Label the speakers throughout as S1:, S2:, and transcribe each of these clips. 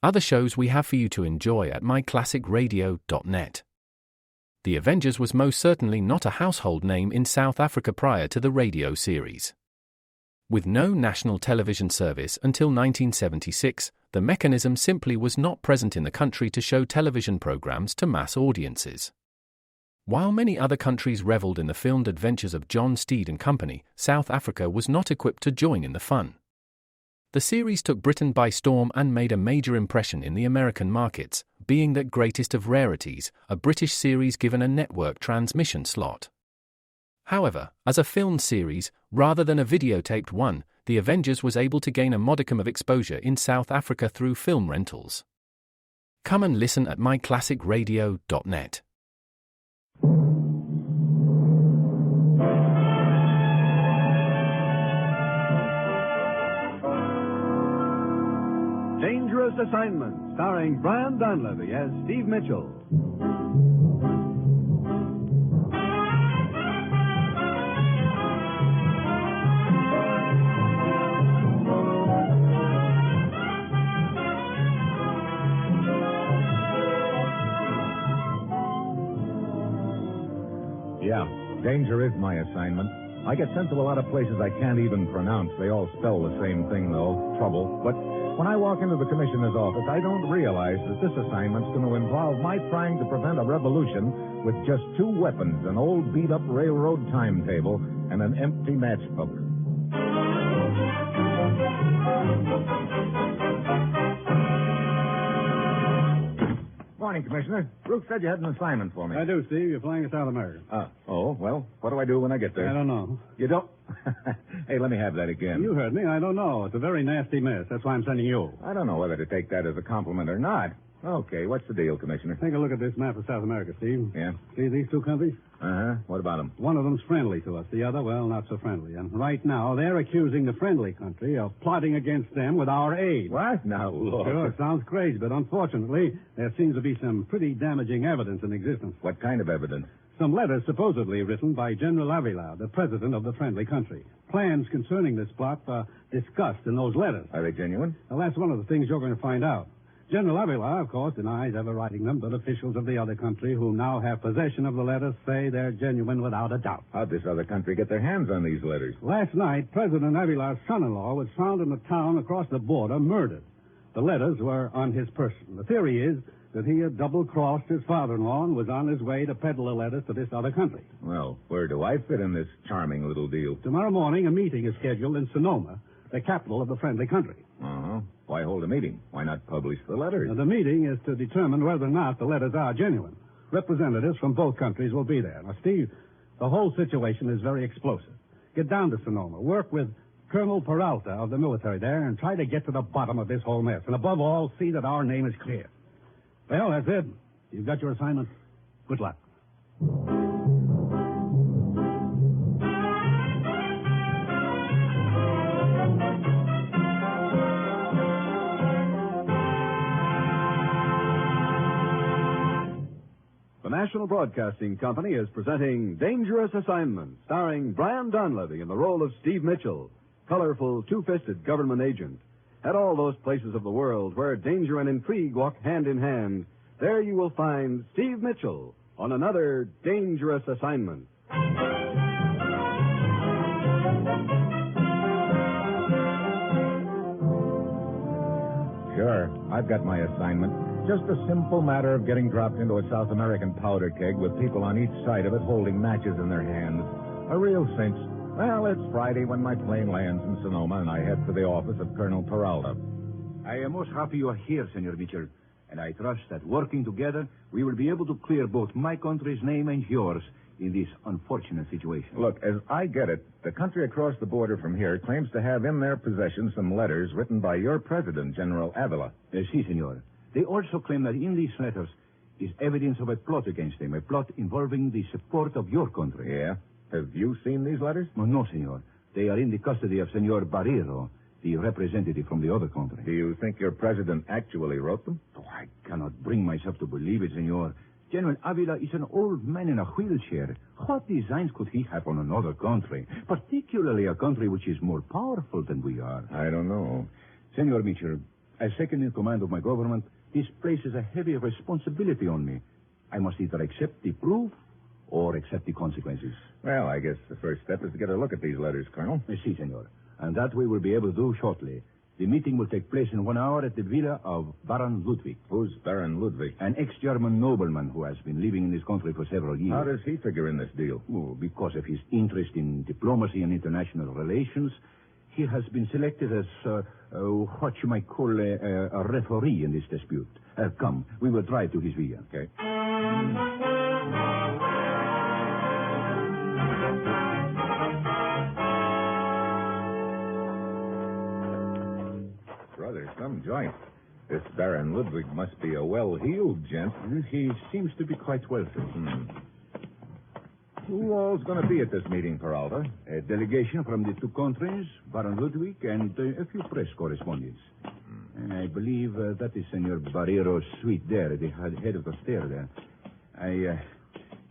S1: other shows we have for you to enjoy at myclassicradio.net. The Avengers was most certainly not a household name in South Africa prior to the radio series. With no national television service until 1976, the mechanism simply was not present in the country to show television programs to mass audiences. While many other countries reveled in the filmed adventures of John Steed and company, South Africa was not equipped to join in the fun. The series took Britain by storm and made a major impression in the American markets, being that greatest of rarities, a British series given a network transmission slot. However, as a filmed series, rather than a videotaped one, The Avengers was able to gain a modicum of exposure in South Africa through film rentals. Come and listen at myclassicradio.net.
S2: Dangerous Assignment, starring Brian Donlevy as Steve Mitchell.
S3: Yeah, danger is my assignment. I get sent to a lot of places I can't even pronounce. They all spell the same thing, though, trouble. But when I walk into the commissioner's office, I don't realize that this assignment's going to involve my trying to prevent a revolution with just two weapons, an old beat-up railroad timetable and an empty matchbook. Morning, Commissioner. Brooks said you had an assignment for me.
S4: I do, Steve. You're flying to South America.
S3: Well, what do I do when I get there?
S4: I don't know.
S3: You don't? Hey, let me have that again.
S4: You heard me. I don't know. It's a very nasty mess. That's why I'm sending you.
S3: I don't know whether to take that as a compliment or not. Okay, what's the deal, Commissioner?
S4: Take a look at this map of South America, Steve.
S3: Yeah?
S4: See these two countries?
S3: Uh-huh. What about them?
S4: One of them's friendly to us. The other, well, not so friendly. And right now, they're accusing the friendly country of plotting against them with our aid.
S3: What? Now, look.
S4: Sure, it sounds crazy, but unfortunately, there seems to be some pretty damaging evidence in existence.
S3: What kind of evidence?
S4: Some letters supposedly written by General Avila, the president of the friendly country. Plans concerning this plot are discussed in those letters.
S3: Are they genuine?
S4: Well, that's one of the things you're going to find out. General Avila, of course, denies ever writing them, but officials of the other country who now have possession of the letters say they're genuine without a doubt.
S3: How'd this other country get their hands on these letters?
S4: Last night, President Avila's son-in-law was found in a town across the border, murdered. The letters were on his person. The theory is that he had double-crossed his father-in-law and was on his way to peddle the letters to this other country.
S3: Well, where do I fit in this charming little deal?
S4: Tomorrow morning, a meeting is scheduled in Sonoma, the capital of the friendly country.
S3: Uh-huh. Why hold a meeting? Why not publish the letters?
S4: Now, the meeting is to determine whether or not the letters are genuine. Representatives from both countries will be there. Now, Steve, the whole situation is very explosive. Get down to Sonoma. Work with Colonel Peralta of the military there and try to get to the bottom of this whole mess. And above all, see that our name is clear. Well, that's it. You've got your assignment. Good luck.
S2: The National Broadcasting Company is presenting Dangerous Assignment, starring Brian Donlevy in the role of Steve Mitchell, colorful, two-fisted government agent. At all those places of the world where danger and intrigue walk hand in hand, there you will find Steve Mitchell on another dangerous assignment.
S3: Sure, I've got my assignment. Just a simple matter of getting dropped into a South American powder keg with people on each side of it holding matches in their hands. A real cinch. Well, it's Friday when my plane lands in Sonoma, and I head for the office of Colonel Peralta.
S5: I am most happy you are here, Senor Mitchell, and I trust that working together, we will be able to clear both my country's name and yours in this unfortunate situation.
S3: Look, as I get it, the country across the border from here claims to have in their possession some letters written by your president, General Avila.
S5: Si, senor. They also claim that in these letters is evidence of a plot against them, a plot involving the support of your country.
S3: Yeah? Have you seen these letters?
S5: Oh, no, senor. They are in the custody of Senor Barrero, the representative from the other country.
S3: Do you think your president actually wrote them?
S5: Oh, I cannot bring myself to believe it, senor. General Avila is an old man in a wheelchair. What designs could he have on another country, particularly a country which is more powerful than we are?
S3: I don't know.
S5: Senor Mitchell, As second in command of my government, this places a heavy responsibility on me. I must either accept the proof or accept the consequences.
S3: Well, I guess the first step is to get a look at these letters, Colonel.
S5: Si, senor. And that we will be able to do shortly. The meeting will take place in 1 hour at the villa of Baron Ludwig.
S3: Who's Baron Ludwig?
S5: An ex-German nobleman who has been living in this country for several years.
S3: How does he figure in this deal?
S5: Oh, because of his interest in diplomacy and international relations, he has been selected as what you might call a referee in this dispute. Come, we will drive to his villa.
S3: Okay. Brother, some joint. This Baron Ludwig must be a well-heeled gent.
S5: He seems to be quite wealthy.
S3: Who all's going to be at this meeting, Peralta?
S5: A delegation from the two countries, Baron Ludwig, and a few press correspondents. I believe that is Senor Barrero's suite there at the head of the stair there. I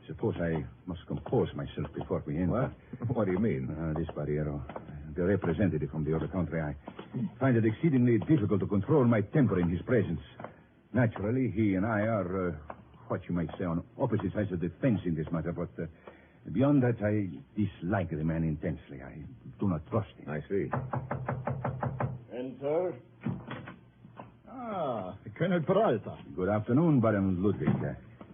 S5: suppose I must compose myself before we enter.
S3: What do you mean?
S5: This Barrero, the representative from the other country, I find it exceedingly difficult to control my temper in his presence. Naturally, he and I are, what you might say, on opposite sides of the fence in this matter, but beyond that, I dislike the man intensely. I do not trust him.
S3: I see.
S6: Enter. Colonel Peralta.
S5: Good afternoon, Baron Ludwig.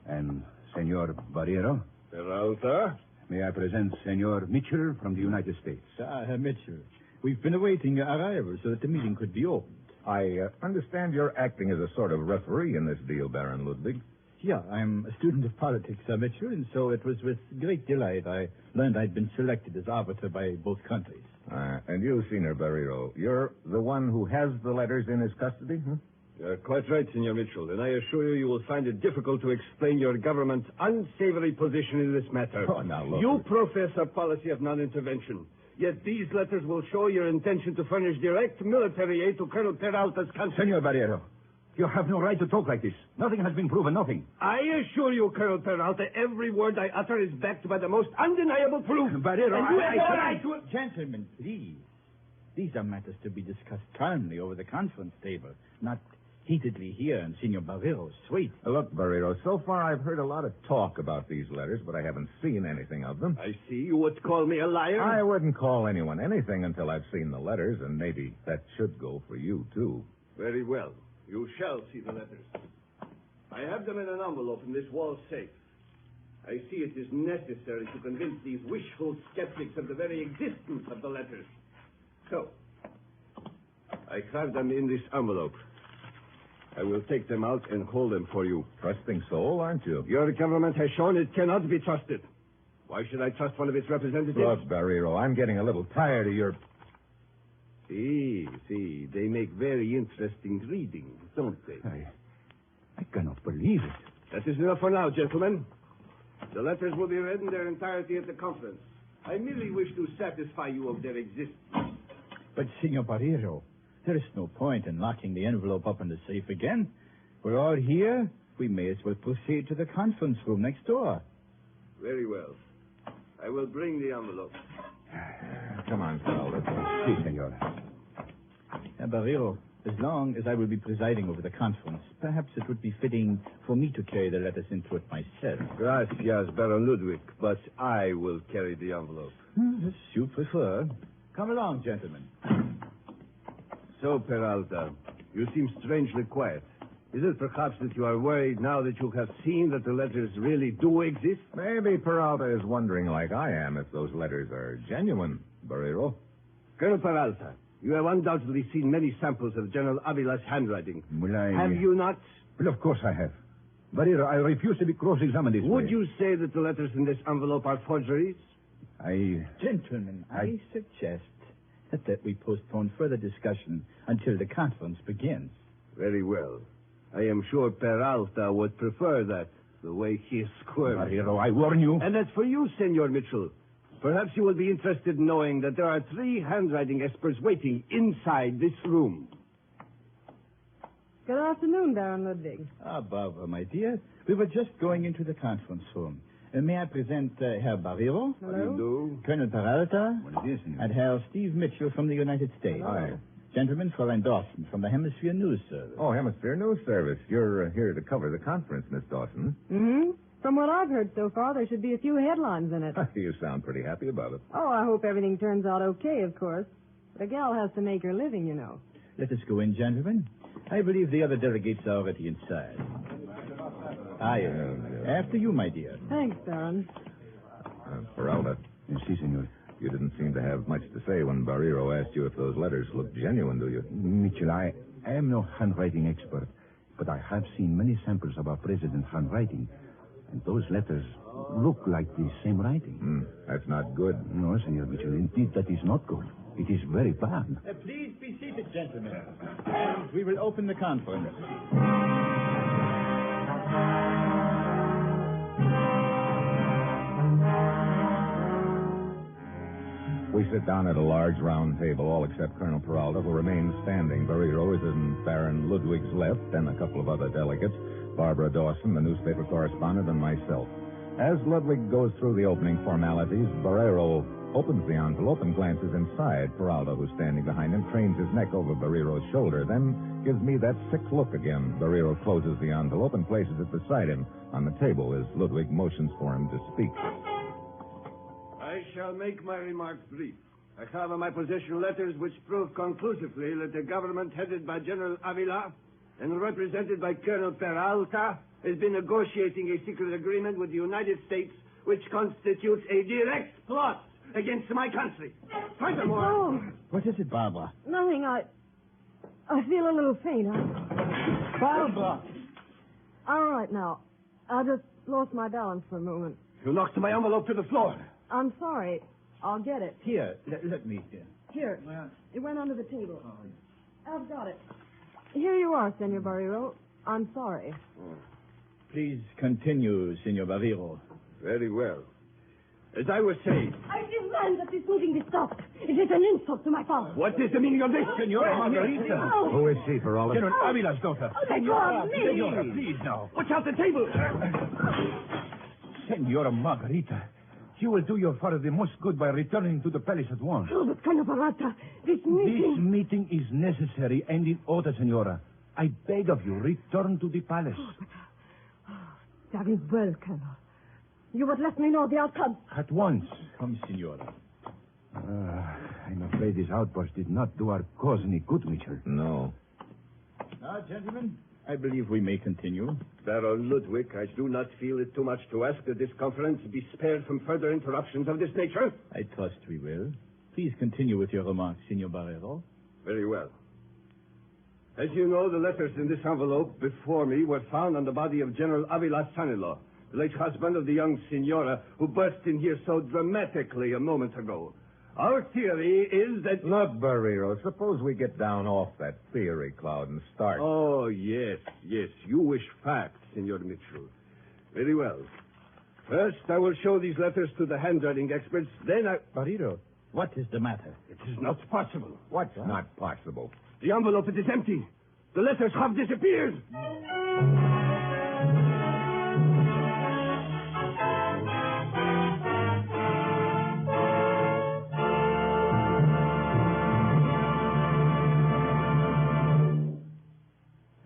S5: And Senor Barrero.
S6: Peralta?
S5: May I present Senor Mitchell from the United States?
S6: Herr Mitchell. We've been awaiting your arrival so that the meeting could be opened.
S3: I understand you're acting as a sort of referee in this deal, Baron Ludwig.
S6: Yeah, I'm a student of politics, Sir Mitchell, and so it was with great delight I learned I'd been selected as arbiter by both countries.
S3: And you, Senor Barrero, you're the one who has the letters in his custody?
S7: You're quite right, Senor Mitchell, and I assure you will find it difficult to explain your government's unsavory position in this matter.
S3: Oh, now, look.
S7: You profess a policy of non-intervention, yet these letters will show your intention to furnish direct military aid to Colonel Peralta's country.
S5: Senor Barrero, you have no right to talk like this. Nothing has been proven, nothing.
S7: I assure you, Colonel Peralta, every word I utter is backed by the most undeniable proof.
S5: Barrero,
S7: and you have no right to...
S6: Gentlemen, please. These are matters to be discussed calmly over the conference table, not heatedly here in Senor Barrero's suite.
S3: Look, Barrero, so far I've heard a lot of talk about these letters, but I haven't seen anything of them.
S7: I see you would call me a liar.
S3: I wouldn't call anyone anything until I've seen the letters, and maybe that should go for you, too.
S7: Very well. You shall see the letters. I have them in an envelope in this wall safe. I see it is necessary to convince these wishful skeptics of the very existence of the letters. So, I have them in this envelope. I will take them out and hold them for you.
S3: Trusting soul, aren't you?
S7: Your government has shown it cannot be trusted. Why should I trust one of its representatives?
S3: Look, Barrero, I'm getting a little tired of your...
S7: See, they make very interesting reading, don't they?
S5: I cannot believe it.
S7: That is enough for now, gentlemen. The letters will be read in their entirety at the conference. I merely wish to satisfy you of their existence.
S6: But, Senor Barrero, there is no point in locking the envelope up in the safe again. We're all here. We may as well proceed to the conference room next door.
S7: Very well. I will bring the envelope.
S3: Come on, pal. Let's go.
S5: Si, senor.
S6: Herr Barrero, as long as I will be presiding over the conference, perhaps it would be fitting for me to carry the letters into it myself.
S7: Gracias, Baron Ludwig, but I will carry the envelope.
S6: As you prefer. Come along, gentlemen.
S7: So, Peralta, you seem strangely quiet. Is it perhaps that you are worried now that you have seen that the letters really do exist?
S3: Maybe Peralta is wondering, like I am, if those letters are genuine, Barrero.
S7: Colonel Peralta, you have undoubtedly seen many samples of General Avila's handwriting.
S5: Will I...
S7: Have you not?
S5: Well, of course I have. Barrero, I refuse to be cross-examined this way.
S7: Would you say that the letters in this envelope are forgeries?
S6: Gentlemen, I suggest that we postpone further discussion until the conference begins.
S7: Very well. I am sure Peralta would prefer that, the way he is squirming.
S5: Barrero, I warn you.
S7: And as for you, Senor Mitchell, perhaps you will be interested in knowing that there are 3 handwriting experts waiting inside this room.
S8: Good afternoon, Baron Ludwig.
S6: Barbara, my dear, we were just going into the conference room. May I present Herr Barrero?
S7: How do you do?
S6: Colonel Peralta?
S5: Buenos dias, senor.
S6: And Herr Steve Mitchell from the United States.
S3: Hi.
S6: Gentlemen, Fräulein Dawson from the Hemisphere News Service.
S3: Oh, Hemisphere News Service. You're here to cover the conference, Miss Dawson.
S8: Mm-hmm. From what I've heard so far, there should be a few headlines in it.
S3: You sound pretty happy about it.
S8: Oh, I hope everything turns out okay, of course. But a gal has to make her living, you know.
S6: Let us go in, gentlemen. I believe the other delegates are already inside. After you, my dear.
S8: Thanks, Baron.
S3: Peralta.
S5: Si, senor.
S3: You didn't seem to have much to say when Barrero asked you if those letters looked genuine, do you?
S5: Mitchell, I am no handwriting expert, but I have seen many samples of our president's handwriting, and those letters look like the same writing.
S3: That's not good.
S5: No, Senor Mitchell, indeed that is not good. It is very bad.
S6: Please be seated, gentlemen. And we will open the conference.
S3: We sit down at a large round table, all except Colonel Peralta, who remains standing. Barrero is in Baron Ludwig's left, and a couple of other delegates, Barbara Dawson, the newspaper correspondent, and myself. As Ludwig goes through the opening formalities, Barrero opens the envelope and glances inside. Peralta, who's standing behind him, cranes his neck over Barrero's shoulder, then gives me that sick look again. Barrero closes the envelope and places it beside him on the table as Ludwig motions for him to speak.
S7: I shall make my remarks brief. I have in my possession letters which prove conclusively that the government headed by General Avila and represented by Colonel Peralta has been negotiating a secret agreement with the United States which constitutes a direct plot against my country. Furthermore...
S8: Oh,
S6: What is it, Barbara?
S8: nothing. I feel a little faint.
S6: Barbara!
S8: All right, now. I just lost my balance for a moment.
S7: You knocked my envelope to the floor.
S8: I'm sorry. I'll get it.
S6: Here, let me hear.
S8: Here. It went under the table. I've got it. Here you are, Senor Barrero. I'm sorry.
S6: Please continue, Senor Barrero.
S7: Very well. As I was saying...
S8: I demand that this meeting be stopped. It is an insult to my father.
S7: What is the meaning of this, Senora Margarita?
S8: No.
S3: Who is she, Peralta?
S6: General Avila's daughter.
S8: Oh, let go of me.
S6: Senora, please now.
S7: Watch out the table!
S5: Senora Margarita, you will do your father the most good by returning to the palace at once.
S8: Oh, but Colonel Barata, this
S5: This
S8: meeting...
S5: meeting is necessary and in order, Senora. I beg of you, return to the palace.
S8: Very well, Colonel. You would let me know the outcome.
S5: At once.
S6: Come, Senora.
S5: I'm afraid this outburst did not do our cause any good, Mitchell.
S3: No.
S6: Now, gentlemen, I believe we may continue.
S7: Baron Ludwig, I do not feel it too much to ask that this conference be spared from further interruptions of this nature.
S6: I trust we will. Please continue with your remarks, Senor Barrero.
S7: Very well. As you know, the letters in this envelope before me were found on the body of General Avila's son-in-law, the late husband of the young Senora who burst in here so dramatically a moment ago. Our theory is that...
S3: Look, Barrero, suppose we get down off that theory cloud and start.
S7: Oh, yes. You wish facts, Senor Mitchell. Very well. First, I will show these letters to the handwriting experts. Then
S6: Barrero, what is the matter?
S7: It is not possible.
S3: What's not possible?
S7: The envelope is empty. The letters have disappeared.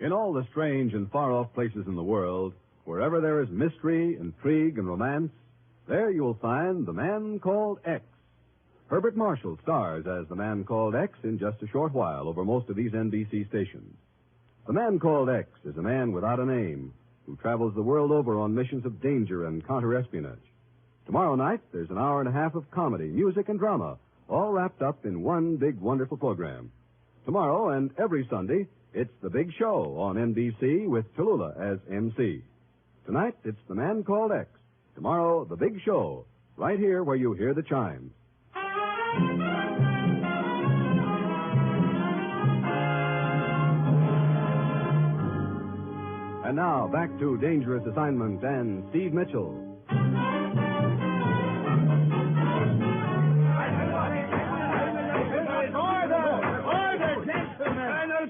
S2: In all the strange and far-off places in the world, wherever there is mystery, intrigue, and romance, there you will find The Man Called X. Herbert Marshall stars as The Man Called X in just a short while over most of these NBC stations. The Man Called X is a man without a name who travels the world over on missions of danger and counter-espionage. Tomorrow night, there's an hour and a half of comedy, music, and drama, all wrapped up in one big, wonderful program. Tomorrow and every Sunday, it's The Big Show on NBC with Tallulah as MC. Tonight, it's The Man Called X. Tomorrow, The Big Show, right here where you hear the chimes. And now, back to Dangerous Assignment and Steve Mitchell.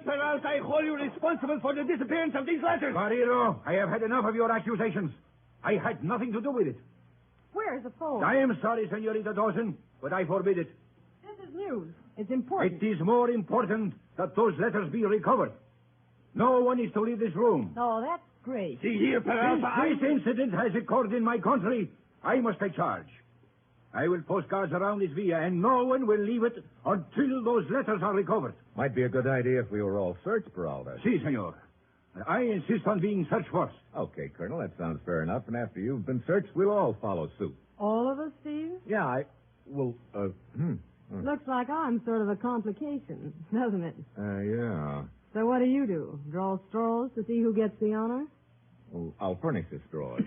S7: Peralta, I hold you responsible for the disappearance of these letters.
S5: Barrero, I have had enough of your accusations. I had nothing to do with it.
S8: Where is the phone?
S5: I am sorry, Senorita Dawson, but I forbid it.
S8: This is news. It's important.
S5: It is more important that those letters be recovered. No one is to leave this room.
S8: Oh, that's great.
S7: See here, Peralta.
S5: This incident has occurred in my country. I must take charge. I will post guards around this villa, and no one will leave it until those letters are recovered.
S3: Might be a good idea if we were all searched, Peralta.
S5: Si, senor. I insist on being searched first.
S3: Okay, Colonel, that sounds fair enough. And after you've been searched, we'll all follow suit.
S8: All of us, Steve?
S3: Yeah,
S8: Looks like I'm sort of a complication, doesn't it?
S3: Yeah.
S8: So what do? Draw straws to see who gets the honor?
S3: Well, I'll furnish the straws.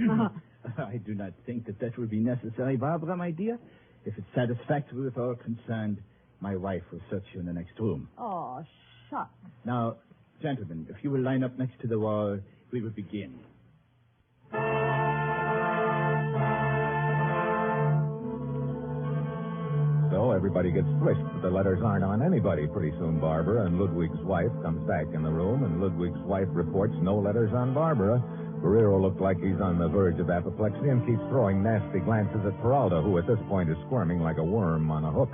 S6: I do not think that will be necessary, Barbara, my dear. If it's satisfactory with all concerned, my wife will search you in the next room.
S8: Oh, shucks.
S6: Now, gentlemen, if you will line up next to the wall, we will begin.
S3: So everybody gets swished, but the letters aren't on anybody. Pretty soon Barbara and Ludwig's wife comes back in the room, and Ludwig's wife reports no letters on Barbara. Barrero looked like he's on the verge of apoplexy and keeps throwing nasty glances at Peralta, who at this point is squirming like a worm on a hook.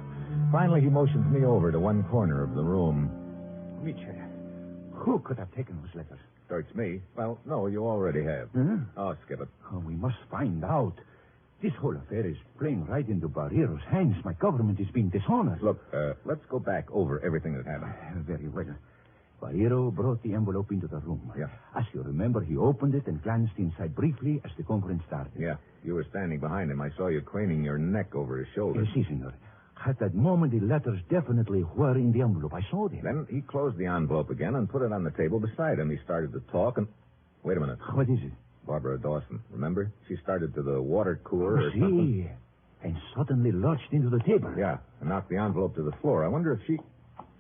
S3: Finally, he motions me over to one corner of the room.
S5: Mitchell, who could have taken those letters?
S3: Search me. Well, no, you already have.
S5: Huh?
S3: Oh, skip it.
S5: Oh, we must find out. This whole affair is playing right into Barrero's hands. My government is being dishonored.
S3: Look, let's go back over everything that happened.
S5: Very well. Barrero brought the envelope into the room.
S3: Yeah.
S5: As you remember, he opened it and glanced inside briefly as the conference started.
S3: Yeah, you were standing behind him. I saw you craning your neck over his shoulder.
S5: Si, senor. At that moment, the letters definitely were in the envelope. I saw them.
S3: Then he closed the envelope again and put it on the table beside him. He started to talk and... Wait a minute.
S5: What is it?
S3: Barbara Dawson, remember? She started to the water cooler or something.
S5: And suddenly lurched into the table.
S3: Yeah, and knocked the envelope to the floor. I wonder if she...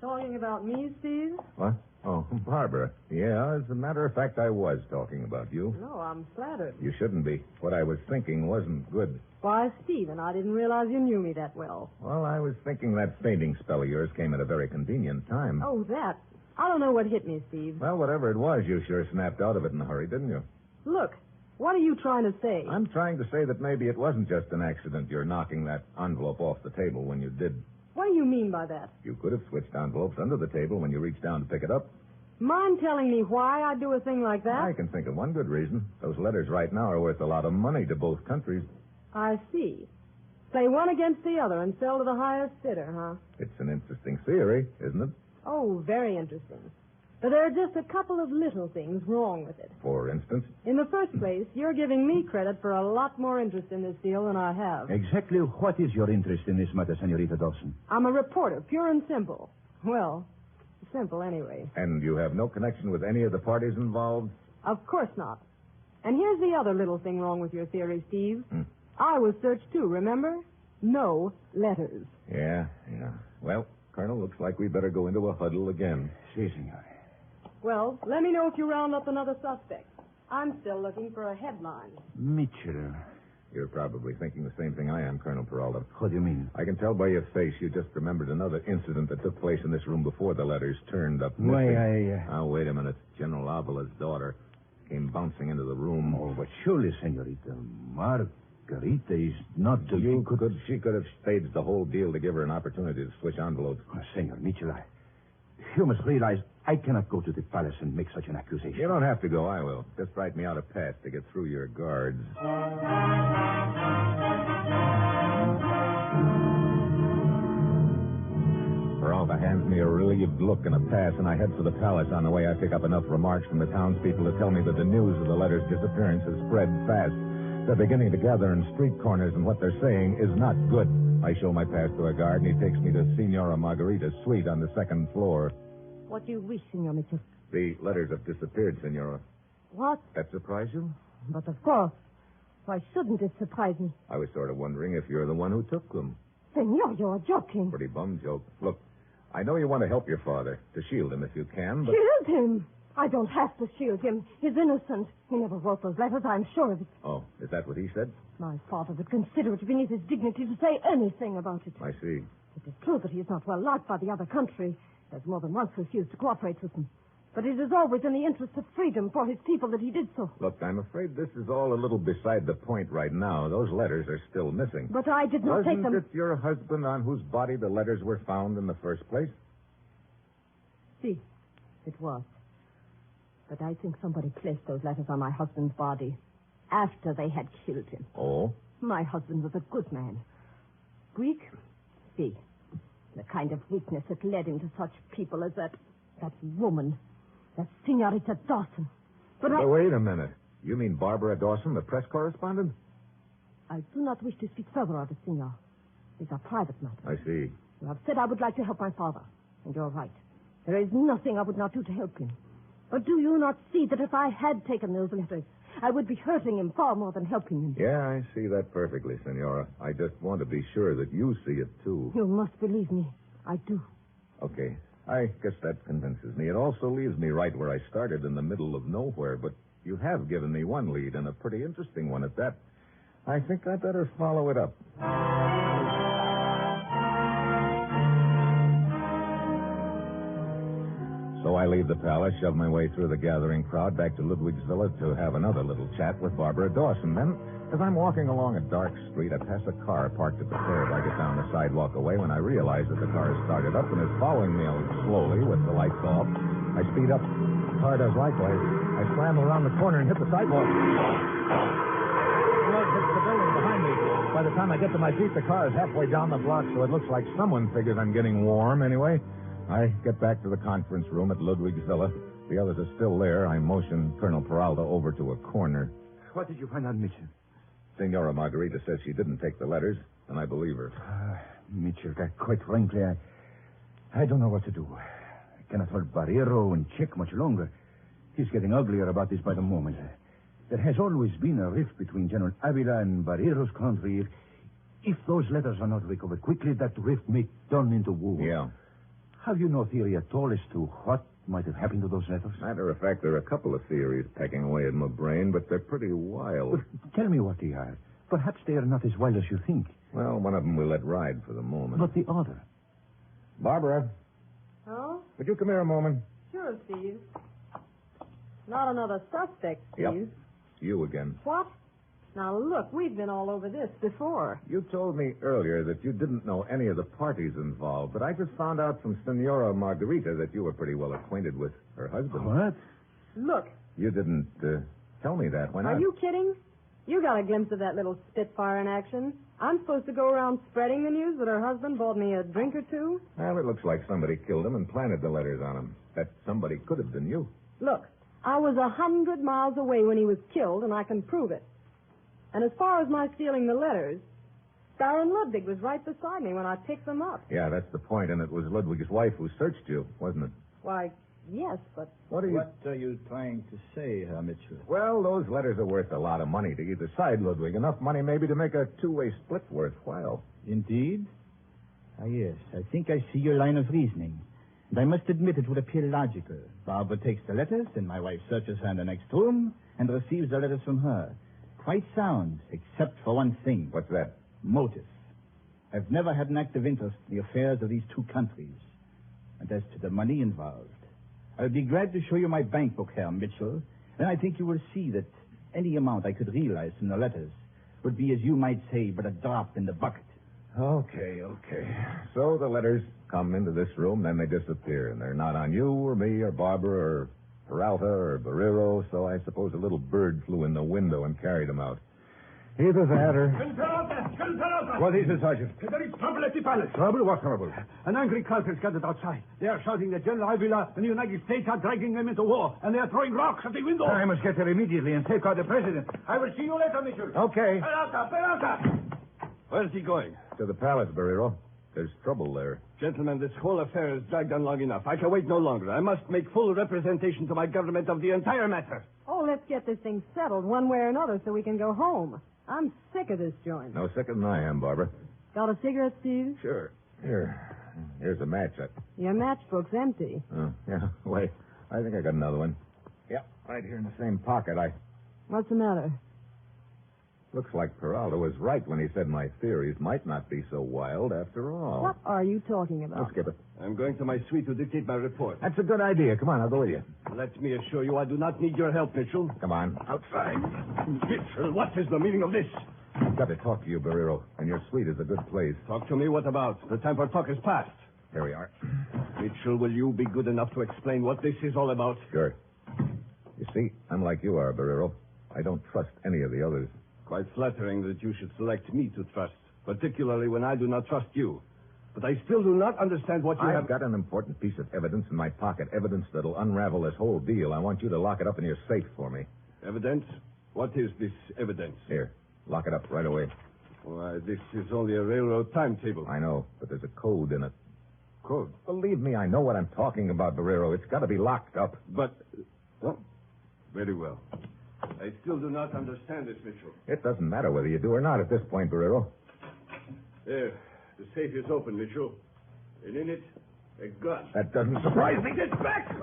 S8: Talking about me, Steve?
S3: What? Oh, Barbara. Yeah, as a matter of fact, I was talking about you.
S8: No, I'm flattered.
S3: You shouldn't be. What I was thinking wasn't good.
S8: Why, Stephen, I didn't realize you knew me that well.
S3: Well, I was thinking that fainting spell of yours came at a very convenient time.
S8: Oh, that. I don't know what hit me, Steve.
S3: Well, whatever it was, you sure snapped out of it in a hurry, didn't you?
S8: Look, what are you trying to say?
S3: I'm trying to say that maybe it wasn't just an accident, you're knocking that envelope off the table when you did.
S8: What do you mean by that?
S3: You could have switched envelopes under the table when you reached down to pick it up.
S8: Mind telling me why I'd do a thing like that?
S3: I can think of one good reason. Those letters right now are worth a lot of money to both countries.
S8: I see. Play one against the other and sell to the highest bidder, huh?
S3: It's an interesting theory, isn't it?
S8: Oh, very interesting. But there are just a couple of little things wrong with it.
S3: For instance?
S8: In the first place, you're giving me credit for a lot more interest in this deal than I have.
S5: Exactly what is your interest in this matter, Senorita Dawson?
S8: I'm a reporter, pure and simple. Well, simple anyway.
S3: And you have no connection with any of the parties involved?
S8: Of course not. And here's the other little thing wrong with your theory, Steve. I was searched too, remember? No letters.
S3: Yeah. Well, Colonel, looks like we better go into a huddle again.
S5: Si, senor.
S8: Well, let me know if you round up another suspect. I'm still looking for a headline.
S5: Mitchell.
S3: You're probably thinking the same thing I am, Colonel Peralta.
S5: What do you mean?
S3: I can tell by your face you just remembered another incident that took place in this room before the letters turned up missing.
S5: Why,
S3: Now, wait a minute. General Avala's daughter came bouncing into the room.
S5: Oh, but surely, Senorita, Margarita is not the...
S3: She could have staged the whole deal to give her an opportunity to switch envelopes.
S5: Oh, Senor Mitchell, you must realize I cannot go to the palace and make such an accusation.
S3: You don't have to go. I will. Just write me out a pass to get through your guards. Peralta hands me a relieved look and a pass, and I head for the palace. On the way, I pick up enough remarks from the townspeople to tell me that the news of the letter's disappearance has spread fast. They're beginning to gather in street corners, and what they're saying is not good. I show my pass to a guard, and he takes me to Senora Margarita's suite on the second floor.
S9: What do you wish, Senor Mitchell?
S3: The letters have disappeared, Senora.
S9: What?
S3: That surprise you?
S9: But of course. Why shouldn't it surprise me?
S3: I was sort of wondering if you're the one who took them.
S9: Senor, you're joking.
S3: Pretty bum joke. Look, I know you want to help your father, to shield him if you can, but...
S9: Shield him? I don't have to shield him. He's innocent. He never wrote those letters, I'm sure of it.
S3: Oh, is that what he said?
S9: My father would consider it beneath his dignity to say anything about it.
S3: I see.
S9: It is true that he is not well liked by the other country. He has more than once refused to cooperate with them. But it is always in the interest of freedom for his people that he did so.
S3: Look, I'm afraid this is all a little beside the point right now. Those letters are still missing.
S9: But I did not take them...
S3: Wasn't it your husband on whose body the letters were found in the first place?
S9: See, it was. But I think somebody placed those letters on my husband's body after they had killed him.
S3: Oh?
S9: My husband was a good man. Weak? See, the kind of weakness that led him to such people as that woman, that Senorita Dawson. But
S3: wait a minute. You mean Barbara Dawson, the press correspondent?
S9: I do not wish to speak further of it, Senor. It's a private matter.
S3: I see.
S9: You have said I would like to help my father, and you're right. There is nothing I would not do to help him. But do you not see that if I had taken those letters, I would be hurting him far more than helping him?
S3: Yeah, I see that perfectly, Senora. I just want to be sure that you see it, too.
S9: You must believe me. I do.
S3: Okay. I guess that convinces me. It also leaves me right where I started, in the middle of nowhere. But you have given me one lead, and a pretty interesting one at that. I think I better follow it up. So I leave the palace, shove my way through the gathering crowd back to Ludwig's villa to have another little chat with Barbara Dawson. Then, as I'm walking along a dark street, I pass a car parked at the curb. I get down the sidewalk away when I realize that the car has started up and is following me slowly with the lights off. I speed up. The car does likewise. I slam around the corner and hit the sidewalk. The road hits the building behind me. By the time I get to my feet, the car is halfway down the block, so it looks like someone figures I'm getting warm anyway. I get back to the conference room at Ludwig's villa. The others are still there. I motion Colonel Peralta over to a corner.
S5: What did you find out, Mitchell?
S3: Senora Margarita says she didn't take the letters, and I believe her.
S5: Mitchell, quite frankly, I don't know what to do. I cannot hold Barrero in check much longer. He's getting uglier about this by the moment. There has always been a rift between General Avila and Barrero's country. If those letters are not recovered quickly, that rift may turn into war.
S3: Yeah.
S5: Have you no theory at all as to what might have happened to those letters?
S3: Matter of fact, there are a couple of theories pecking away at my brain, but they're pretty wild.
S5: Well, tell me what they are. Perhaps they are not as wild as you think.
S3: Well, one of them we let ride for the moment.
S5: But the other?
S3: Barbara,
S8: Oh?
S3: would you come here a moment?
S8: Sure, Steve. Not another suspect, Steve.
S3: Yep. You again.
S8: What? Now, look, we've been all over this before.
S3: You told me earlier that you didn't know any of the parties involved, but I just found out from Senora Margarita that you were pretty well acquainted with her husband.
S5: What?
S8: Look,
S3: You didn't tell me that. Why not?
S8: are you kidding? You got a glimpse of that little Spitfire in action. I'm supposed to go around spreading the news that her husband bought me a drink or two?
S3: Well, it looks like somebody killed him and planted the letters on him. That somebody could have been you.
S8: Look, I was 100 miles away when he was killed, and I can prove it. And as far as my stealing the letters, Baron Ludwig was right beside me when I picked them up.
S3: Yeah, that's the point, and it was Ludwig's wife who searched you, wasn't it?
S8: Why, yes, but...
S3: What are you...
S6: What are you trying to say, Herr Mitchell?
S3: Well, those letters are worth a lot of money to either side, Ludwig. Enough money maybe to make a two-way split worthwhile.
S6: Indeed? Ah, yes. I think I see your line of reasoning. And I must admit it would appear logical. Barbara takes the letters, and my wife searches her in the next room and receives the letters from her. Quite sound, except for one thing.
S3: What's that?
S6: Motive. I've never had an active interest in the affairs of these two countries. And as to the money involved, I'll be glad to show you my bank book, Herr Mitchell. Then I think you will see that any amount I could realize from the letters would be, as you might say, but a drop in the bucket.
S3: Okay. So the letters come into this room, then they disappear, and they're not on you or me or Barbara or Peralta or Barrero, so I suppose a little bird flew in the window and carried them out. Either that or...
S5: What is it, Sergeant?
S4: There is trouble at the palace.
S5: Trouble? What trouble?
S4: An angry crowd has gathered outside. They are shouting that General Avila and the United States are dragging them into war, and they are throwing rocks at the window.
S5: I must get there immediately and safeguard the president. I will see you later, Mitchell.
S3: Okay.
S4: Peralta!
S7: Where's he going?
S3: To the palace, Barrero. There's trouble there.
S7: Gentlemen, this whole affair has dragged on long enough. I can wait no longer. I must make full representation to my government of the entire matter.
S8: Oh, let's get this thing settled one way or another so we can go home. I'm sick of this joint.
S3: No sicker than I am, Barbara.
S8: Got a cigarette, Steve?
S3: Sure. Here's a match.
S8: Your matchbook's empty.
S3: Oh, yeah. Wait. I think I got another one. Yep, right here in the same pocket.
S8: What's the matter?
S3: Looks like Peralta was right when he said my theories might not be so wild after all.
S8: What are you talking
S3: Let's
S8: about?
S3: skip it.
S7: I'm going to my suite to dictate my report.
S3: That's a good idea. Come on, I'll go with you.
S7: Let me assure you I do not need your help, Mitchell.
S3: Come on.
S7: Outside. Mitchell, what is the meaning of this?
S3: I've got to talk to you, Barrero, and your suite is a good place.
S7: Talk to me. What about? The time for talk is past.
S3: Here we are.
S7: Mitchell, will you be good enough to explain what this is all about?
S3: Sure. You see, I'm like you are, Barrero. I don't trust any of the others.
S7: Quite flattering that you should select me to trust, particularly when I do not trust you. But I still do not understand what you have...
S3: I've got an important piece of evidence in my pocket, evidence that'll unravel this whole deal. I want you to lock it up in your safe for me.
S7: Evidence? What is this evidence?
S3: Here, lock it up right away.
S7: Why, this is only a railroad timetable.
S3: I know, but there's a code in it.
S7: Code?
S3: Believe me, I know what I'm talking about, Barrero. It's got to be locked up.
S7: But... Oh, very well. I still do not understand this, Mitchell.
S3: It doesn't matter whether you do or not at this point, Barrero.
S7: There. The safe is open, Mitchell. And in it, a gun.
S3: That doesn't surprise me. Get back!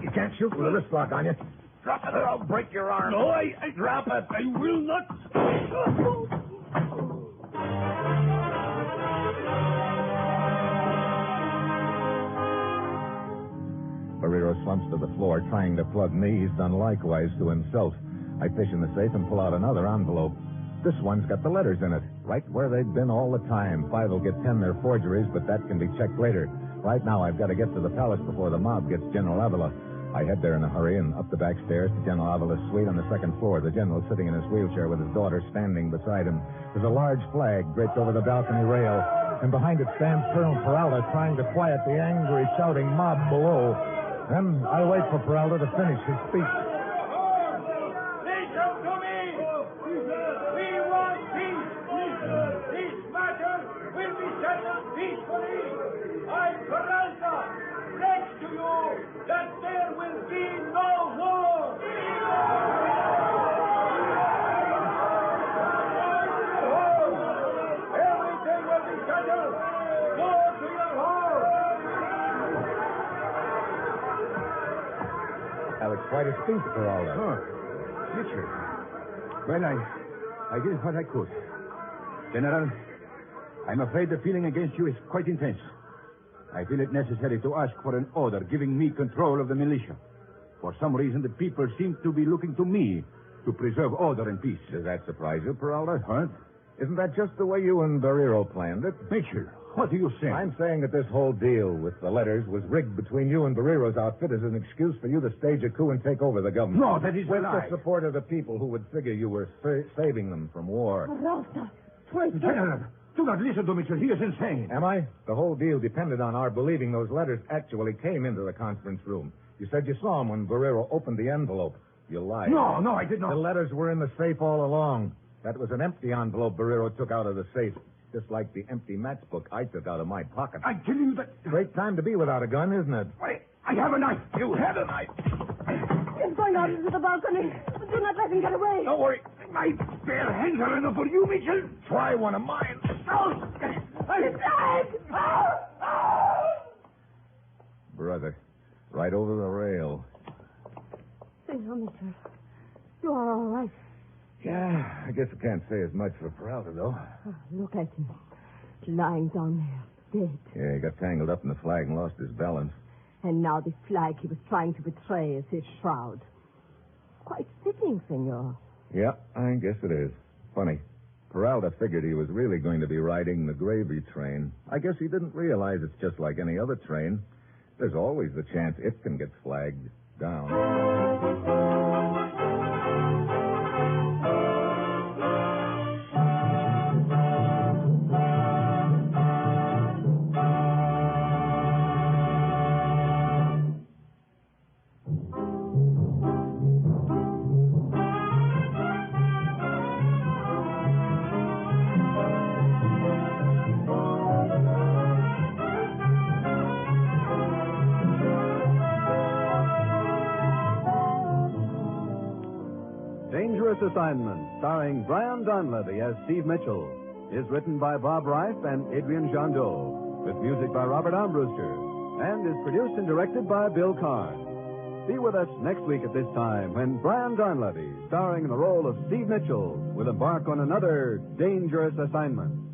S3: You can't shoot with a wrist lock on you. Drop it or I'll break your arm.
S7: No, I drop it. I will not.
S3: Barrero slumps to the floor, trying to plug me. He's done likewise to himself. I fish in the safe and pull out another envelope. This one's got the letters in it, right where they've been all the time. 5 will get 10 they're forgeries, but that can be checked later. Right now, I've got to get to the palace before the mob gets General Avila. I head there in a hurry and up the back stairs to General Avila's suite on the second floor. The general sitting in his wheelchair with his daughter standing beside him. There's a large flag draped over the balcony rail, and behind it stands Colonel Peralta trying to quiet the angry, shouting mob below. Then I wait for Peralta to finish his speech.
S10: Listen to me! We want peace! This matter will be settled peacefully. I, Peralta, pledge to you that there will be no war! Everything will be settled! Go to your home!
S3: That was quite a speech, Peralta.
S5: Oh, Mitchell. Well, I did what I could. General, I'm afraid the feeling against you is quite intense. I feel it necessary to ask for an order giving me control of the militia. For some reason, the people seem to be looking to me to preserve order and peace.
S3: Does that surprise you, Peralta?
S5: Huh?
S3: Isn't that just the way you and Barrero planned it?
S5: Mitchell, what do you say?
S3: I'm saying that this whole deal with the letters was rigged between you and Barrero's outfit as an excuse for you to stage a coup and take over the government.
S5: No, that is a
S3: with
S5: lie.
S3: the support of the people who would figure you were saving them from war.
S9: Peralta, traitor.
S5: General, do not listen to Mitchell. He is insane.
S3: Am I? The whole deal depended on our believing those letters actually came into the conference room. You said you saw them when Barrero opened the envelope. You lied.
S5: No, I did not.
S3: The letters were in the safe all along. That was an empty envelope Barrero took out of the safe, just like the empty matchbook I took out of my pocket.
S5: I tell you that...
S3: Great time to be without a gun, isn't it?
S5: I have a knife. You have a knife.
S9: He's going out into the balcony. Do not let him get away.
S5: Don't worry. My bare hands are enough for you, Mitchell.
S3: Try one of mine.
S9: He's dead!
S3: Brother, right over the rail.
S9: Senor Mitchell, you are all right.
S3: Yeah, I guess I can't say as much for Peralta, though.
S9: Oh, look at him. Lying down there, dead.
S3: Yeah, he got tangled up in the flag and lost his balance.
S9: And now the flag he was trying to betray is his shroud. Quite fitting, senor.
S3: Yeah, I guess it is. Funny. Peralta figured he was really going to be riding the gravy train. I guess he didn't realize it's just like any other train. There's always the chance it can get flagged down.
S2: Dangerous Assignment, starring Brian Donlevy as Steve Mitchell, is written by Bob Reif and Adrian Jandot, with music by Robert Armbruster, and is produced and directed by Bill Carn. Be with us next week at this time when Brian Donlevy, starring in the role of Steve Mitchell, will embark on another Dangerous Assignment.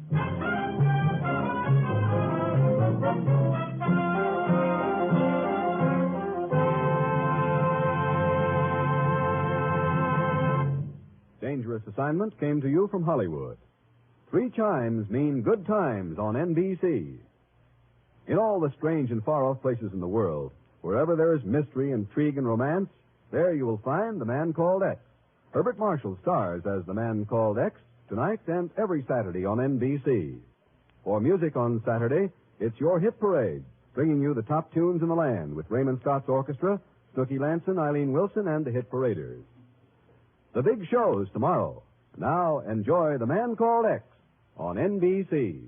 S2: Dangerous Assignment came to you from Hollywood. 3 chimes mean good times on NBC. In all the strange and far-off places in the world, wherever there is mystery, intrigue, and romance, there you will find The Man Called X. Herbert Marshall stars as The Man Called X tonight and every Saturday on NBC. For music on Saturday, it's your hit parade, bringing you the top tunes in the land with Raymond Scott's orchestra, Snooky Lanson, Eileen Wilson, and the Hit Paraders. The big show's tomorrow. Now enjoy The Man Called X on NBC.